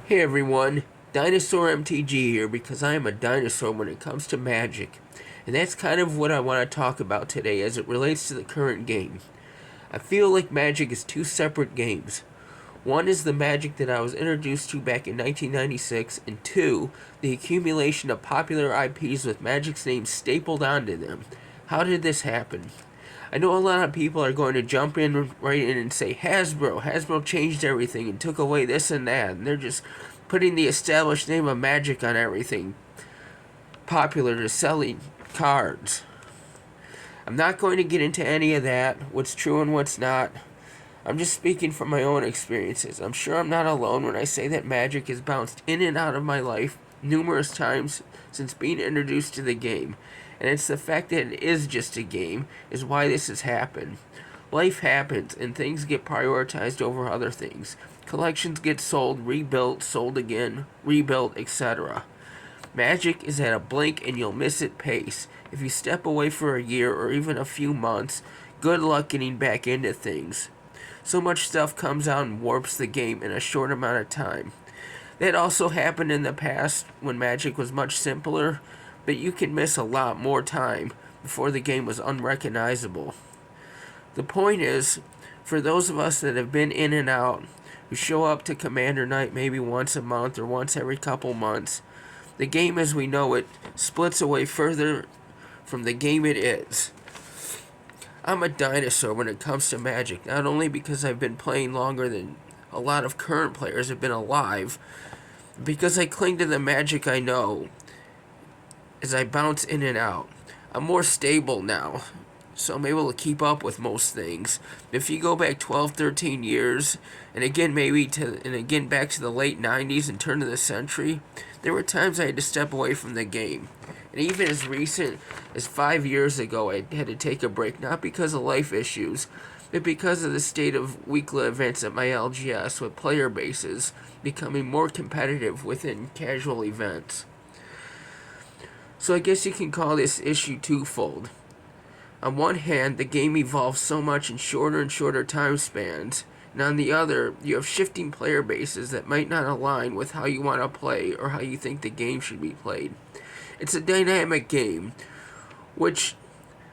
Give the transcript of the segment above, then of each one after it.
Hey everyone, Dinosaur MTG here because I am a dinosaur when it comes to Magic. And that's kind of what I want to talk about today as it relates to the current game. I feel like Magic is two separate games. One is the Magic that I was introduced to back in 1996, and two, the accumulation of popular IPs with Magic's name stapled onto them. How did this happen? I know a lot of people are going to jump in right in and say Hasbro changed everything and took away this and that, and they're just putting the established name of Magic on everything popular to selling cards. I'm not going to get into any of that, what's true and what's not. I'm just speaking from my own experiences. I'm sure I'm not alone when I say that Magic has bounced in and out of my life numerous times since being introduced to the game. And it's the fact that it is just a game is why this has happened. Life happens and things get prioritized over other things. Collections get sold, rebuilt, sold again, rebuilt, etc. Magic is at a blink and you'll miss it pace. If you step away for a year or even a few months, good luck getting back into things. So much stuff comes out and warps the game in a short amount of time. That also happened in the past when Magic was much simpler, but you can miss a lot more time before the game was unrecognizable. The point is, for those of us that have been in and out, who show up to Commander Night maybe once a month or once every couple months, the game as we know it splits away further from the game it is. I'm a dinosaur when it comes to Magic, not only because I've been playing longer than a lot of current players have been alive, because I cling to the Magic I know as I bounce in and out. I'm more stable now, so I'm able to keep up with most things. If you go back 12, 13 years, and again back to the late 90s and turn of the century, there were times I had to step away from the game. And even as recent as 5 years ago, I had to take a break, not because of life issues, but because of the state of weekly events at my LGS, with player bases becoming more competitive within casual events. So I guess you can call this issue twofold. On one hand, the game evolves so much in shorter and shorter time spans, and on the other, you have shifting player bases that might not align with how you want to play or how you think the game should be played. It's a dynamic game, which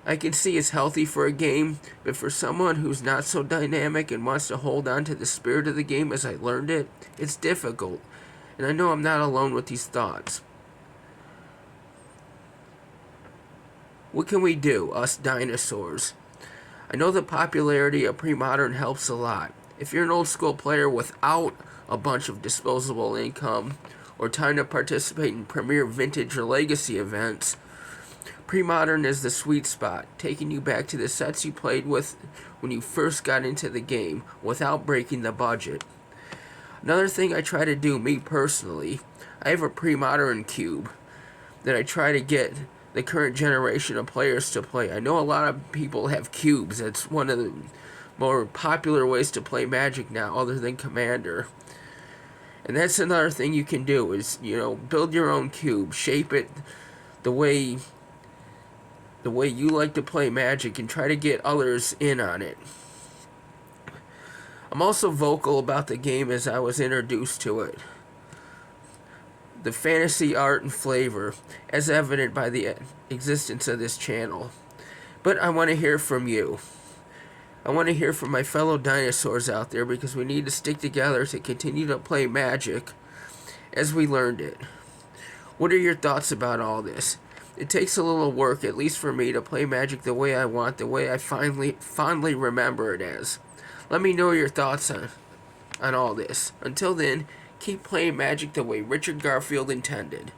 I can see is healthy for a game, but for someone who's not so dynamic and wants to hold on to the spirit of the game as I learned it, it's difficult, and I know I'm not alone with these thoughts. What can we do, us dinosaurs? I know the popularity of pre-modern helps a lot. If you're an old school player without a bunch of disposable income or time to participate in premier vintage or legacy events, pre-modern is the sweet spot, taking you back to the sets you played with when you first got into the game without breaking the budget. Another thing I try to do, me personally, I have a pre-modern cube that I try to get the current generation of players to play. I know a lot of people have cubes. It's one of the more popular ways to play Magic now, other than Commander. And that's another thing you can do is, build your own cube, shape it the way you like to play Magic, and try to get others in on it. I'm also vocal about the game as I was introduced to it. The fantasy art and flavor, as evident by the existence of this channel. But I want to hear from you. I want to hear from my fellow dinosaurs out there, because we need to stick together to continue to play Magic as we learned it. What are your thoughts about all this? It takes a little work, at least for me, to play Magic the way I want, the way I fondly remember it as. Let me know your thoughts on all this. Until then, keep playing Magic the way Richard Garfield intended.